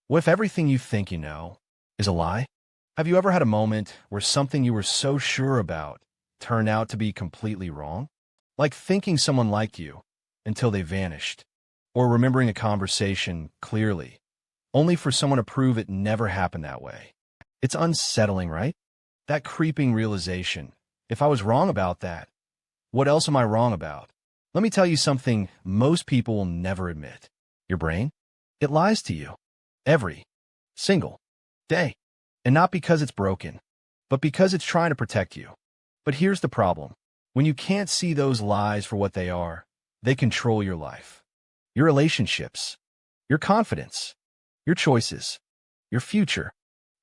What if everything you think you know is a lie? Have you ever had a moment where something you were so sure about turned out to be completely wrong? Like thinking someone liked you until they vanished, or remembering a conversation clearly, only for someone to prove it never happened that way. It's unsettling, right? That creeping realization. If I was wrong about that, what else am I wrong about? Let me tell you something most people will never admit. Your brain? It lies to you. Every single day. And not because it's broken, but because it's trying to protect you. But here's the problem. When you can't see those lies for what they control your life, your relationships, your confidence, your choices, your future.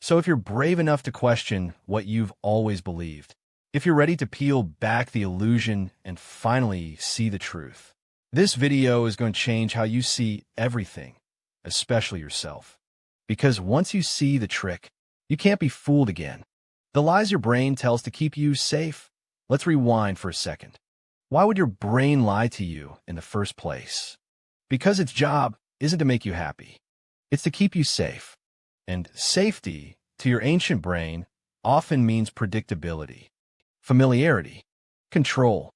So if you're brave enough to question what you've always believed, if you're ready to peel back the illusion and finally see the truth, this video is going to change how you see everything, especially yourself. Because once you see the trick, you can't be fooled again. The lies your brain tells to keep you safe. Let's rewind for a second. Why would your brain lie to you in the first place? Because its job isn't to make you happy. It's to keep you safe. And safety, to your ancient brain, often means predictability, familiarity, control.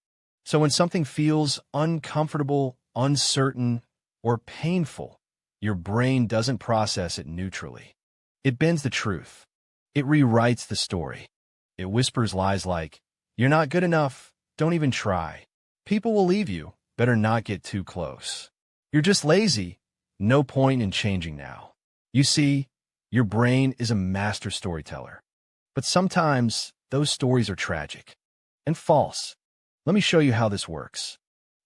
So when something feels uncomfortable, uncertain, or painful, your brain doesn't process it neutrally. It bends the truth. It rewrites the story. It whispers lies like, "You're not good enough. Don't even try. People will leave you. Better not get too close. You're just lazy. No point in changing now." You see, your brain is a master storyteller. But sometimes those stories are tragic and false. Let me show you how this works.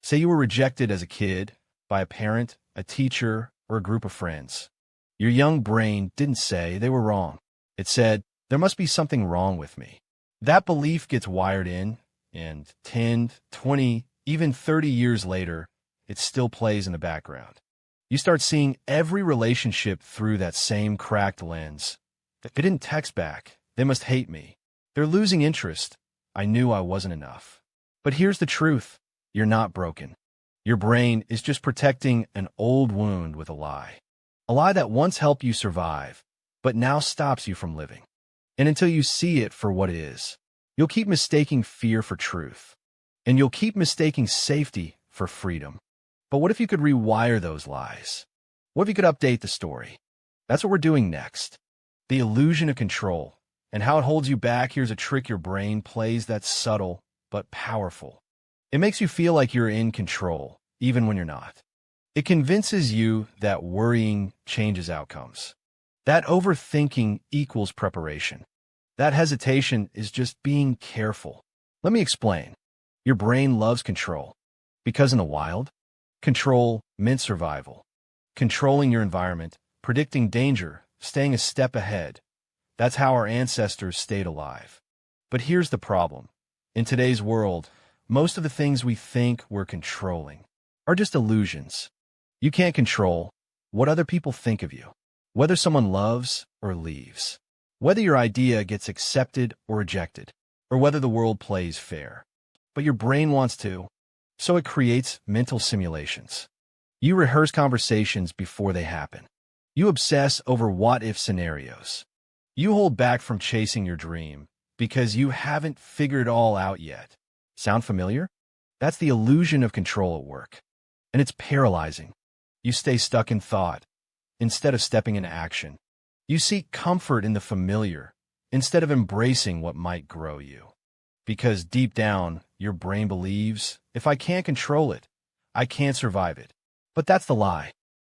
Say you were rejected as a kid by a parent, a teacher, or a group of friends. Your young brain didn't say they were wrong. It said, there must be something wrong with me. That belief gets wired in, and 10, 20, even 30 years later, it still plays in the background. You start seeing every relationship through that same cracked lens. They didn't text back. They must hate me. They're losing interest. I knew I wasn't enough. But here's the truth. You're not broken. Your brain is just protecting an old wound with a lie. A lie that once helped you survive, but now stops you from living. And until you see it for what it is, you'll keep mistaking fear for truth. And you'll keep mistaking safety for freedom. But what if you could rewire those lies? What if you could update the story? That's what we're doing next. The illusion of control and how it holds you back. Here's a trick your brain plays that's subtle but powerful. It makes you feel like you're in control, even when you're not. It convinces you that worrying changes outcomes. That overthinking equals preparation. That hesitation is just being careful. Let me explain. Your brain loves control. Because in the wild, control meant survival. Controlling your environment, predicting danger, staying a step ahead. That's how our ancestors stayed alive. But here's the problem. In today's world, most of the things we think we're controlling are just illusions. You can't control what other people think of you, whether someone loves or leaves, whether your idea gets accepted or rejected, or whether the world plays fair. But your brain wants to, so it creates mental simulations. You rehearse conversations before they happen. You obsess over what-if scenarios. You hold back from chasing your dream because you haven't figured it all out yet. Sound familiar? That's the illusion of control at work. And it's paralyzing. You stay stuck in thought instead of stepping into action. You seek comfort in the familiar instead of embracing what might grow you. Because deep down, your brain believes, if I can't control it, I can't survive it. But that's the lie.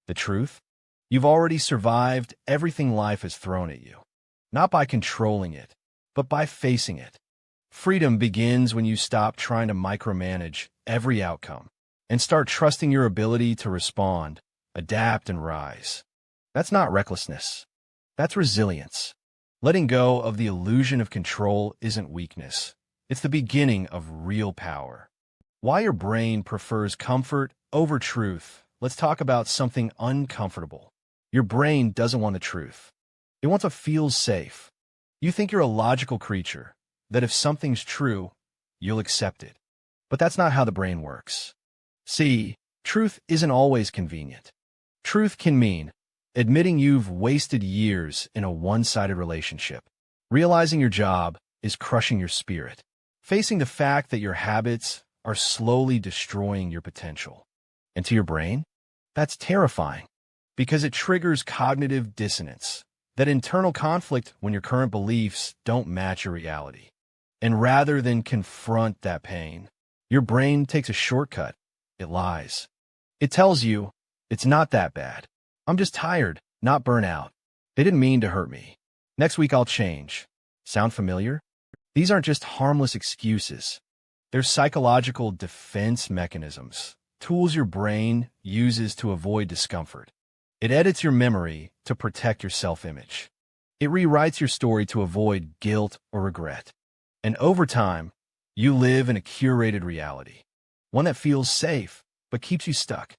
The truth? You've already survived everything life has thrown at you. Not by controlling it, but by facing it. Freedom begins when you stop trying to micromanage every outcome and start trusting your ability to respond, adapt, and rise. That's not recklessness. That's resilience. Letting go of the illusion of control isn't weakness. It's the beginning of real power. Why your brain prefers comfort over truth. Let's talk about something uncomfortable. Your brain doesn't want the truth. It wants to feel safe. You think you're a logical creature, that if something's true, you'll accept it. But that's not how the brain works. See, truth isn't always convenient. Truth can mean Admitting you've wasted years in a one-sided relationship. Realizing your job is crushing your spirit. Facing the fact that your habits are slowly destroying your potential. And to your brain, that's terrifying because it triggers cognitive dissonance, that internal conflict when your current beliefs don't match your reality. And rather than confront that pain, your brain takes a shortcut. It lies. It tells you, it's not that bad. I'm just tired, not burnt out. They didn't mean to hurt me. Next week I'll change. Sound familiar? These aren't just harmless excuses. They're psychological defense mechanisms, tools your brain uses to avoid discomfort. It edits your memory to protect your self-image. It rewrites your story to avoid guilt or regret. And over time, you live in a curated reality, one that feels safe but keeps you stuck.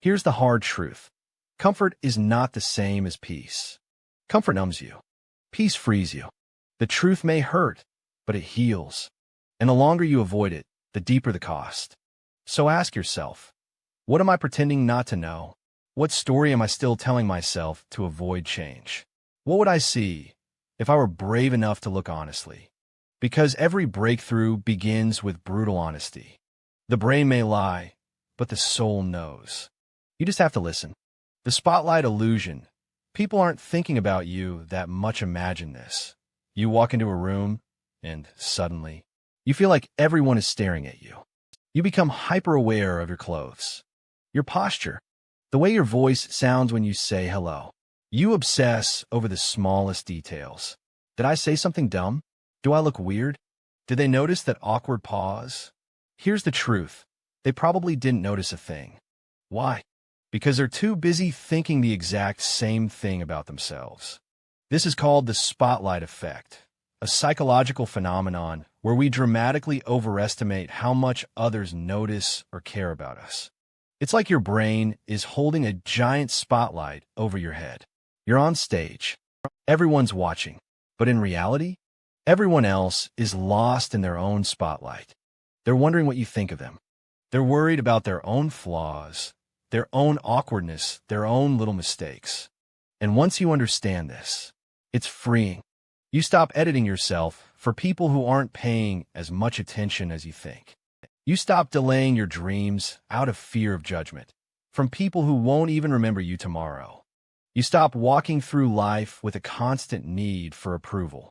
Here's the hard truth. Comfort is not the same as peace. Comfort numbs you. Peace frees you. The truth may hurt, but it heals. And the longer you avoid it, the deeper the cost. So ask yourself, what am I pretending not to know? What story am I still telling myself to avoid change? What would I see if I were brave enough to look honestly? Because every breakthrough begins with brutal honesty. The brain may lie, but the soul knows. You just have to listen. The spotlight illusion. People aren't thinking about you that much. Imagine this. You walk into a room, and suddenly, you feel like everyone is staring at you. You become hyper-aware of your clothes, your posture, the way your voice sounds when you say hello. You obsess over the smallest details. Did I say something dumb? Do I look weird? Did they notice that awkward pause? Here's the truth. They probably didn't notice a thing. Why? Because they're too busy thinking the exact same thing about themselves. This is called the spotlight effect, a psychological phenomenon where we dramatically overestimate how much others notice or care about us. It's like your brain is holding a giant spotlight over your head. You're on stage. Everyone's watching. But in reality, everyone else is lost in their own spotlight. They're wondering what you think of them. They're worried about their own flaws, their own awkwardness, their own little mistakes. And once you understand this, it's freeing. You stop editing yourself for people who aren't paying as much attention as you think. You stop delaying your dreams out of fear of judgment from people who won't even remember you tomorrow. You stop walking through life with a constant need for approval.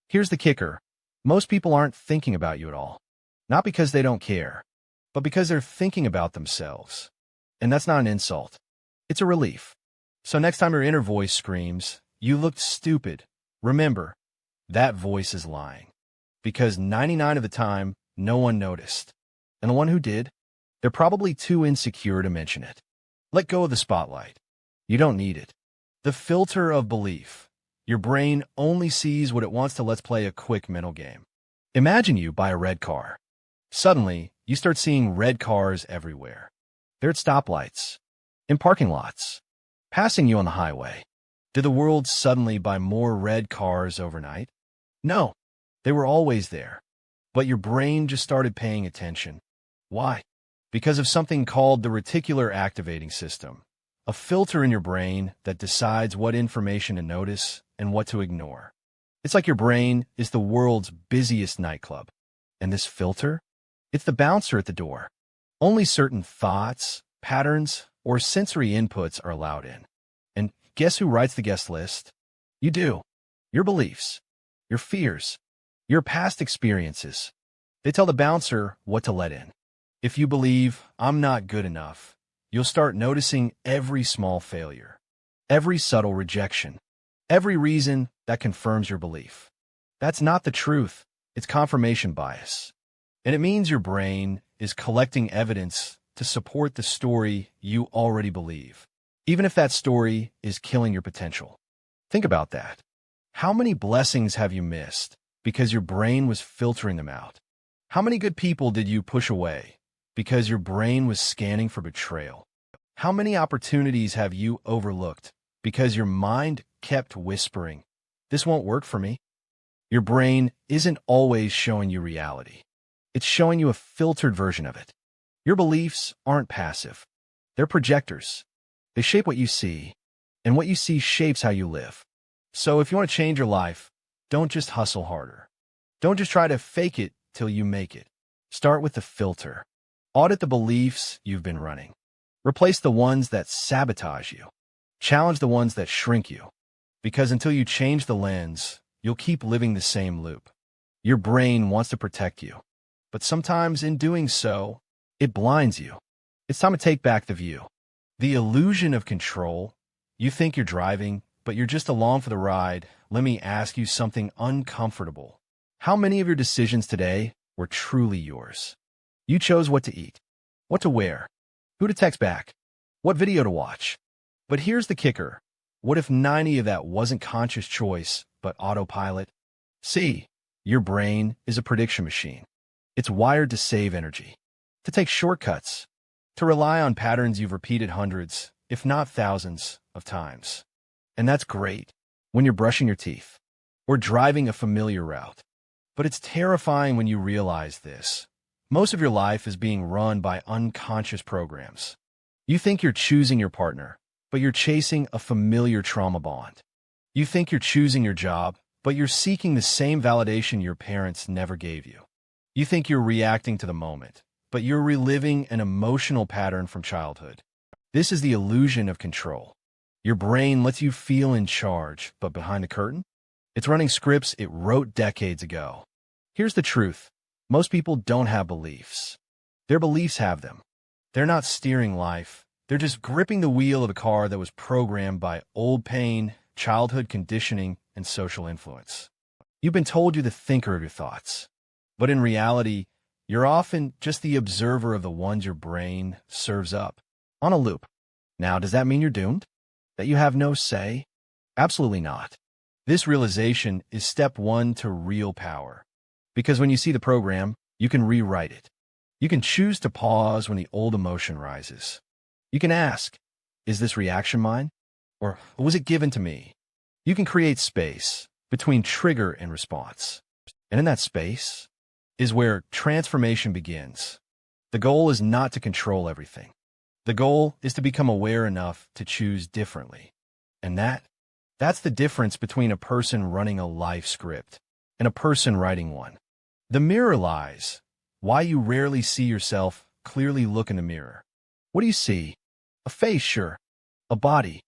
Here's the kicker. Most people aren't thinking about you at all. Not because they don't care, but because they're thinking about themselves. And that's not an insult. It's a relief. So next time your inner voice screams, "You looked stupid," remember, that voice is lying. Because 99 of the time, no one noticed. And the one who did, they're probably too insecure to mention it. Let go of the spotlight. You don't need it. The filter of belief. Your brain only sees what it wants to. Let's play a quick mental game. Imagine you buy a red car. Suddenly, you start seeing red cars everywhere. They're at stoplights, in parking lots, passing you on the highway. Did the world suddenly buy more red cars overnight? No, they were always there. But your brain just started paying attention. Why? Because of something called the reticular activating system, a filter in your brain that decides what information to notice and what to ignore. It's like your brain is the world's busiest nightclub. And this filter? It's the bouncer at the door. Only certain thoughts, patterns, or sensory inputs are allowed in. And guess who writes the guest list? You do. Your beliefs, your fears, your past experiences. They tell the bouncer what to let in. If you believe, "I'm not good enough," you'll start noticing every small failure, every subtle rejection, every reason that confirms your belief. That's not the truth. It's confirmation bias. And it means your brain is collecting evidence to support the story you already believe, even if that story is killing your potential. Think about that. How many blessings have you missed because your brain was filtering them out? How many good people did you push away because your brain was scanning for betrayal? How many opportunities have you overlooked because your mind kept whispering, "This won't work for me"? Your brain isn't always showing you reality. It's showing you a filtered version of it. Your beliefs aren't passive. They're projectors. They shape what you see. and what you see shapes how you live. So if you want to change your life, don't just hustle harder. Don't just try to fake it till you make it. Start with the filter. Audit the beliefs you've been running. Replace the ones that sabotage you. Challenge the ones that shrink you. Because until you change the lens, you'll keep living the same loop. Your brain wants to protect you, but sometimes in doing so, it blinds you. It's time to take back the view. The illusion of control. You think you're driving, but you're just along for the ride. Let me ask you something uncomfortable. How many of your decisions today were truly yours? You chose what to eat, what to wear, who to text back, what video to watch. But here's the kicker. What if 90 of that wasn't conscious choice, but autopilot? See, your brain is a prediction machine. It's wired to save energy, to take shortcuts, to rely on patterns you've repeated hundreds, if not thousands, of times. And that's great when you're brushing your teeth or driving a familiar route. But it's terrifying when you realize this. Most of your life is being run by unconscious programs. You think you're choosing your partner, but you're chasing a familiar trauma bond. You think you're choosing your job, but you're seeking the same validation your parents never gave you. You think you're reacting to the moment, but you're reliving an emotional pattern from childhood. This is the illusion of control. Your brain lets you feel in charge, but behind the curtain, it's running scripts it wrote decades ago. Here's the truth. Most people don't have beliefs. Their beliefs have them. They're not steering life. They're just gripping the wheel of a car that was programmed by old pain, childhood conditioning, and social influence. You've been told you're the thinker of your thoughts. But in reality, you're often just the observer of the ones your brain serves up, on a loop. Now, does that mean you're doomed? That you have no say? Absolutely not. This realization is step one to real power. Because when you see the program, you can rewrite it. You can choose to pause when the old emotion rises. You can ask, is this reaction mine? Or was it given to me? You can create space between trigger and response. And in that space is where transformation begins. The goal is not to control everything. The goal is to become aware enough to choose differently. And that's the difference between a person running a life script and a person writing one. The mirror lies. Why you rarely see yourself clearly look in the mirror. What do you see? A face, sure. A body.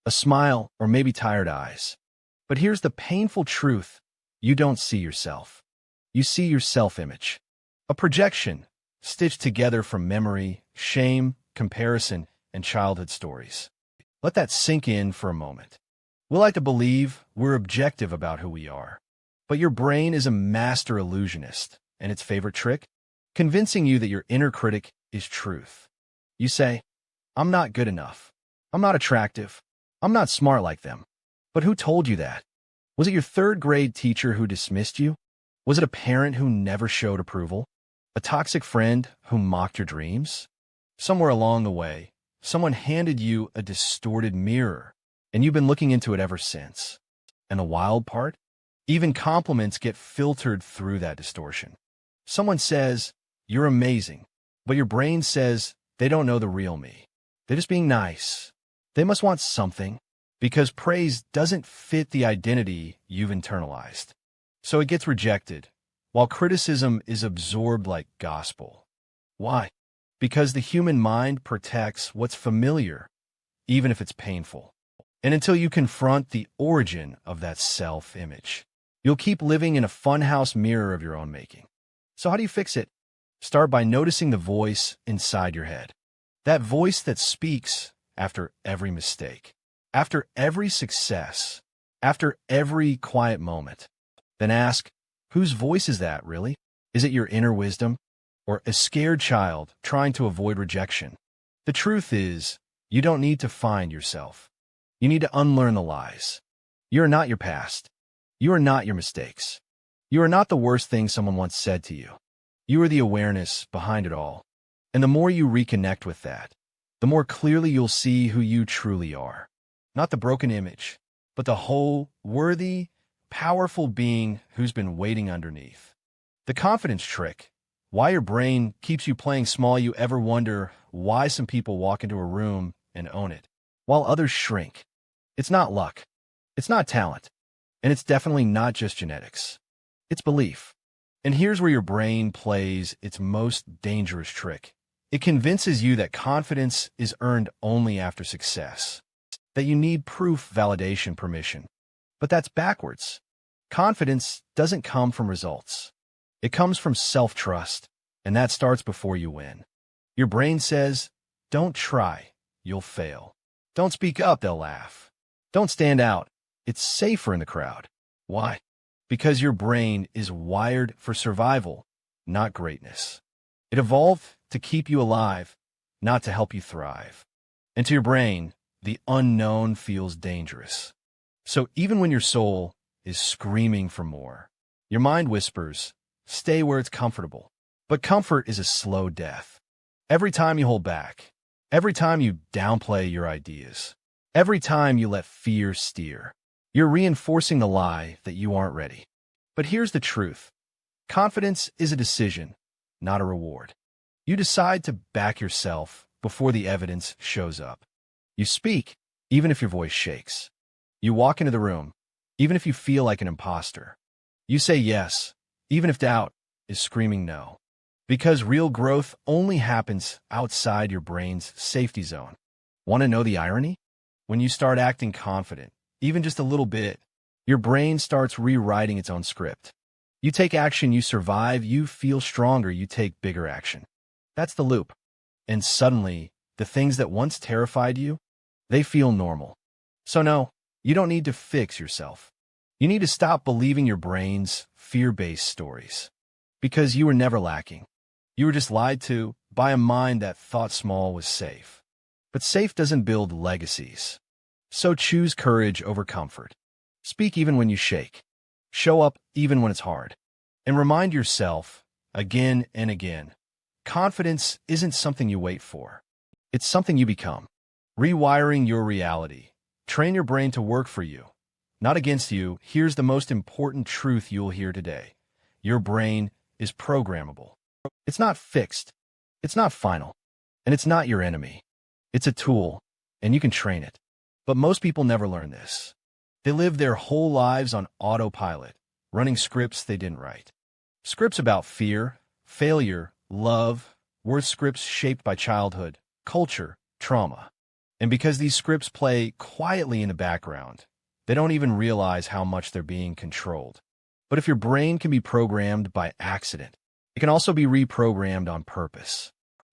A smile, or maybe tired eyes. But here's the painful truth. You don't see yourself. You see your self-image. A projection, stitched together from memory, shame, comparison, and childhood stories. Let that sink in for a moment. We like to believe we're objective about who we are. But your brain is a master illusionist, and its favorite trick? Convincing you that your inner critic is truth. You say, I'm not good enough. I'm not attractive. I'm not smart like them. But who told you that? Was it your third-grade teacher who dismissed you? Was it a parent who never showed approval? A toxic friend who mocked your dreams? Somewhere along the way, someone handed you a distorted mirror, and you've been looking into it ever since. And the wild part? Even compliments get filtered through that distortion. Someone says, you're amazing, but your brain says they don't know the real me. They're just being nice. They must want something, because praise doesn't fit the identity you've internalized. So it gets rejected, while criticism is absorbed like gospel. Why? Because the human mind protects what's familiar, even if it's painful. And until you confront the origin of that self-image, you'll keep living in a funhouse mirror of your own making. So how do you fix it? Start by noticing the voice inside your head. That voice that speaks after every mistake, after every success, after every quiet moment. Then ask, whose voice is that, really? Is it your inner wisdom? Or a scared child trying to avoid rejection? The truth is, you don't need to find yourself. You need to unlearn the lies. You are not your past. You are not your mistakes. You are not the worst thing someone once said to you. You are the awareness behind it all. And the more you reconnect with that, the more clearly you'll see who you truly are. Not the broken image, but the whole, worthy, powerful being who's been waiting underneath. The confidence trick. Why your brain keeps you playing small. You ever wonder why some people walk into a room and own it, while others shrink? It's not luck. It's not talent. And it's definitely not just genetics. It's belief. And here's where your brain plays its most dangerous trick. It convinces you that confidence is earned only after success, that you need proof, validation, permission. But that's backwards. Confidence doesn't come from results. It comes from self-trust, and that starts before you win. Your brain says, don't try, you'll fail. Don't speak up, they'll laugh. Don't stand out, it's safer in the crowd. Why? Because your brain is wired for survival, not greatness. It evolved to keep you alive, not to help you thrive. And to your brain, the unknown feels dangerous. So even when your soul is screaming for more, your mind whispers, stay where it's comfortable. But comfort is a slow death. Every time you hold back, every time you downplay your ideas, every time you let fear steer, you're reinforcing the lie that you aren't ready. But here's the truth. Confidence is a decision, not a reward. You decide to back yourself before the evidence shows up. You speak, even if your voice shakes. You walk into the room, even if you feel like an imposter. You say yes, even if doubt is screaming no. Because real growth only happens outside your brain's safety zone. Want to know the irony? When you start acting confident, even just a little bit, your brain starts rewriting its own script. You take action, you survive, you feel stronger, you take bigger action. That's the loop. And suddenly, the things that once terrified you, they feel normal. So no, you don't need to fix yourself. You need to stop believing your brain's fear-based stories. Because you were never lacking. You were just lied to by a mind that thought small was safe. But safe doesn't build legacies. So choose courage over comfort. Speak even when you shake. Show up even when it's hard. And remind yourself, again and again, confidence isn't something you wait for. It's something you become. Rewiring your reality. Train your brain to work for you, not against you. Here's the most important truth you'll hear today. Your brain is programmable. It's not fixed. It's not final. And it's not your enemy. It's a tool, and you can train it. But most people never learn this. They live their whole lives on autopilot, running scripts they didn't write. Scripts about fear, failure, love, worth scripts shaped by childhood, culture, trauma. And because these scripts play quietly in the background, they don't even realize how much they're being controlled. But if your brain can be programmed by accident, it can also be reprogrammed on purpose.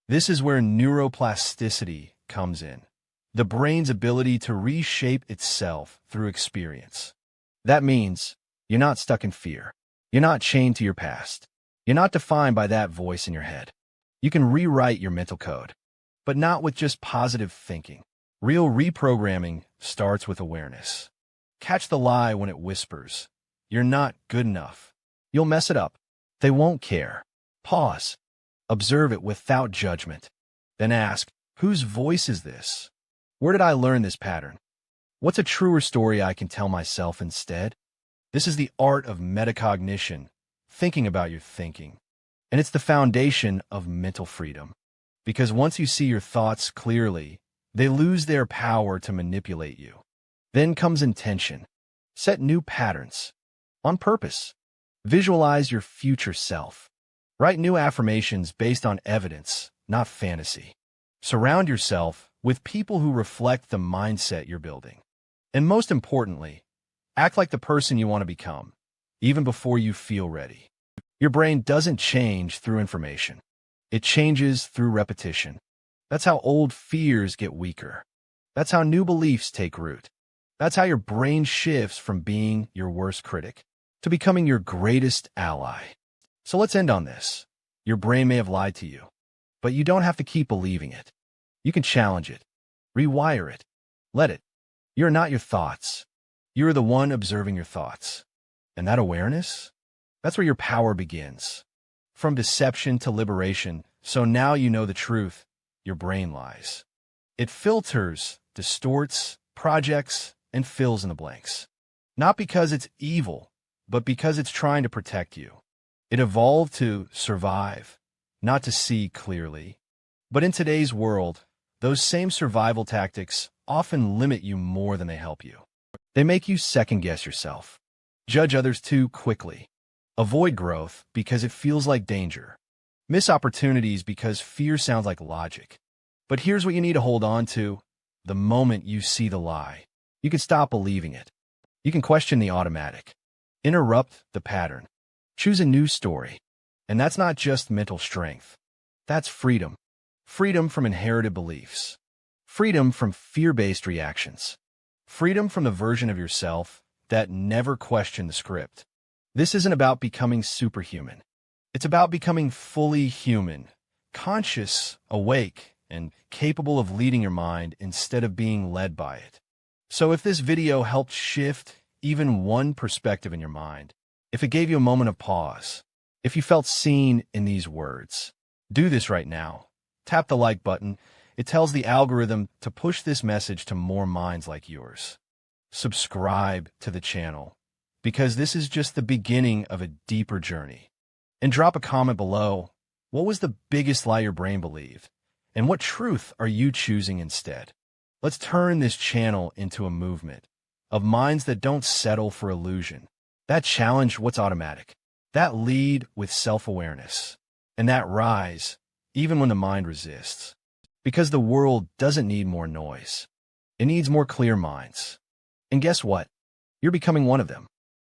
This is where neuroplasticity comes in. The brain's ability to reshape itself through experience. That means you're not stuck in fear. You're not chained to your past. You're not defined by that voice in your head. You can rewrite your mental code, but not with just positive thinking. Real reprogramming starts with awareness. Catch the lie when it whispers, you're not good enough. You'll mess it up. They won't care. Pause. Observe it without judgment. Then ask, whose voice is this? Where did I learn this pattern? What's a truer story I can tell myself instead? This is the art of metacognition, thinking about your thinking. And it's the foundation of mental freedom. Because once you see your thoughts clearly, they lose their power to manipulate you. Then comes intention. Set new patterns. On purpose. Visualize your future self. Write new affirmations based on evidence, not fantasy. Surround yourself with people who reflect the mindset you're building. And most importantly, act like the person you want to become, even before you feel ready. Your brain doesn't change through information. It changes through repetition. That's how old fears get weaker. That's how new beliefs take root. That's how your brain shifts from being your worst critic to becoming your greatest ally. So let's end on this. Your brain may have lied to you, but you don't have to keep believing it. You can challenge it, rewire it, let it. You're not your thoughts. You're the one observing your thoughts. And that awareness, that's where your power begins. From deception to liberation, so now you know the truth, your brain lies. It filters, distorts, projects, and fills in the blanks. Not because it's evil, but because it's trying to protect you. It evolved to survive, not to see clearly. But in today's world, those same survival tactics often limit you more than they help you. They make you second-guess yourself, judge others too quickly, avoid growth because it feels like danger, miss opportunities because fear sounds like logic. But here's what you need to hold on to. The moment you see the lie, you can stop believing it. You can question the automatic, interrupt the pattern, choose a new story. And that's not just mental strength. That's freedom. Freedom from inherited beliefs. Freedom from fear-based reactions. Freedom from the version of yourself that never questioned the script. This isn't about becoming superhuman. It's about becoming fully human, conscious, awake, and capable of leading your mind instead of being led by it. So if this video helped shift even one perspective in your mind, if it gave you a moment of pause, if you felt seen in these words, do this right now. Tap the like button. It tells the algorithm to push this message to more minds like yours. Subscribe to the channel, because this is just the beginning of a deeper journey. And drop a comment below. What was the biggest lie your brain believed? And what truth are you choosing instead? Let's turn this channel into a movement of minds that don't settle for illusion, that challenge what's automatic, that lead with self-awareness, and that rise even when the mind resists. Because the world doesn't need more noise. It needs more clear minds. And guess what? You're becoming one of them.